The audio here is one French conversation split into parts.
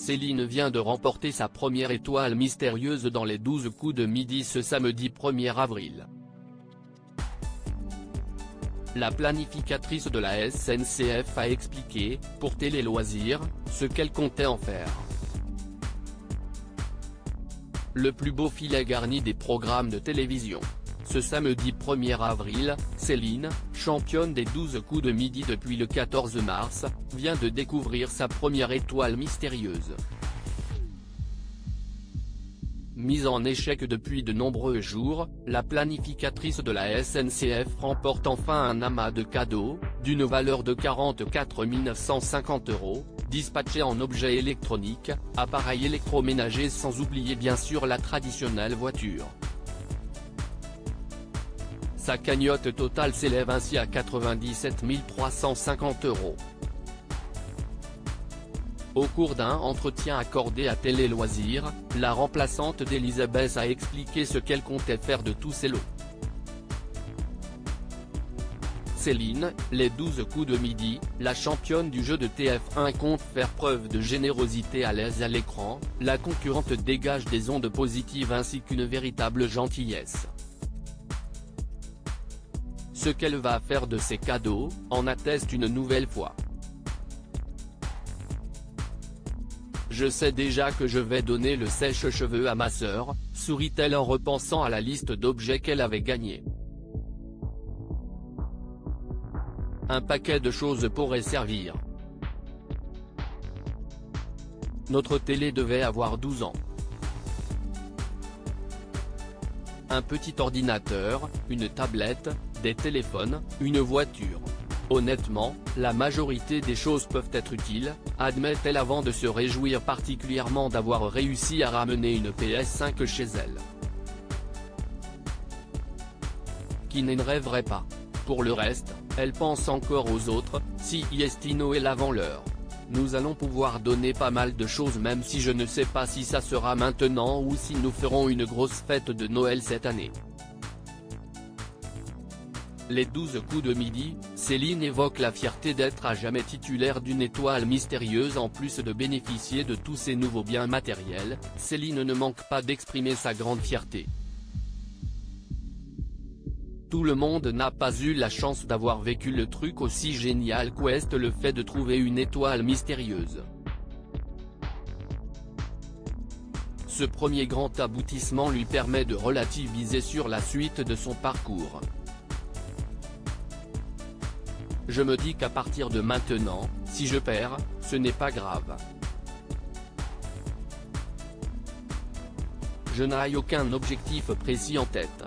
Céline vient de remporter sa première étoile mystérieuse dans les 12 coups de midi ce samedi 1er avril. La planificatrice de la SNCF a expliqué, pour Télé Loisirs, ce qu'elle comptait en faire. Le plus beau filet garni des programmes de télévision. Ce samedi 1er avril, Céline, championne des 12 coups de midi depuis le 14 mars, vient de découvrir sa première étoile mystérieuse. Mise en échec depuis de nombreux jours, la planificatrice de la SNCF remporte enfin un amas de cadeaux, d'une valeur de 44 950 €, dispatchés en objets électroniques, appareils électroménagers sans oublier bien sûr la traditionnelle voiture. Sa cagnotte totale s'élève ainsi à 97 350 €. Au cours d'un entretien accordé à Télé Loisirs, la remplaçante d'Elisabeth a expliqué ce qu'elle comptait faire de tous ces lots. Céline, les 12 coups de midi, la championne du jeu de TF1 compte faire preuve de générosité à l'aise à l'écran, la concurrente dégage des ondes positives ainsi qu'une véritable gentillesse. Ce qu'elle va faire de ces cadeaux, en atteste une nouvelle fois. Je sais déjà que je vais donner le sèche-cheveux à ma sœur, sourit-elle en repensant à la liste d'objets qu'elle avait gagnés. Un paquet de choses pourrait servir. Notre télé devait avoir 12 ans. Un petit ordinateur, une tablette, des téléphones, une voiture. Honnêtement, la majorité des choses peuvent être utiles, admet-elle avant de se réjouir particulièrement d'avoir réussi à ramener une PS5 chez elle. Qui ne rêverait pas. Pour le reste, elle pense encore aux autres, si est Noël avant l'heure. Nous allons pouvoir donner pas mal de choses même si je ne sais pas si ça sera maintenant ou si nous ferons une grosse fête de Noël cette année. Les 12 coups de midi, Céline évoque la fierté d'être à jamais titulaire d'une étoile mystérieuse. En plus de bénéficier de tous ces nouveaux biens matériels, Céline ne manque pas d'exprimer sa grande fierté. Tout le monde n'a pas eu la chance d'avoir vécu le truc aussi génial qu'est le fait de trouver une étoile mystérieuse. Ce premier grand aboutissement lui permet de relativiser sur la suite de son parcours. Je me dis qu'à partir de maintenant, si je perds, ce n'est pas grave. Je n'ai aucun objectif précis en tête.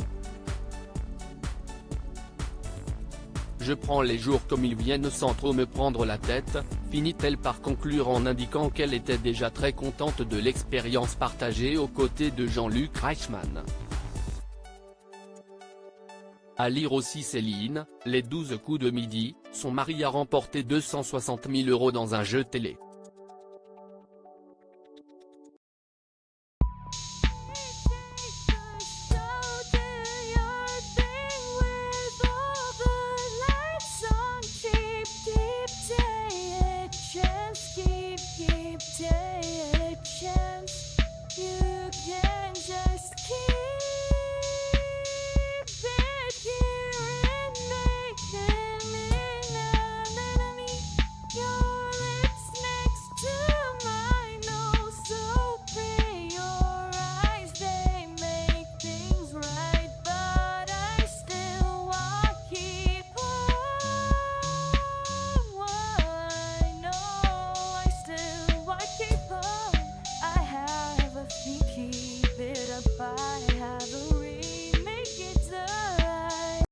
Je prends les jours comme ils viennent sans trop me prendre la tête, finit-elle par conclure en indiquant qu'elle était déjà très contente de l'expérience partagée aux côtés de Jean-Luc Reichmann. À lire aussi Céline, les 12 coups de midi, son mari a remporté 260 000 € dans un jeu télé.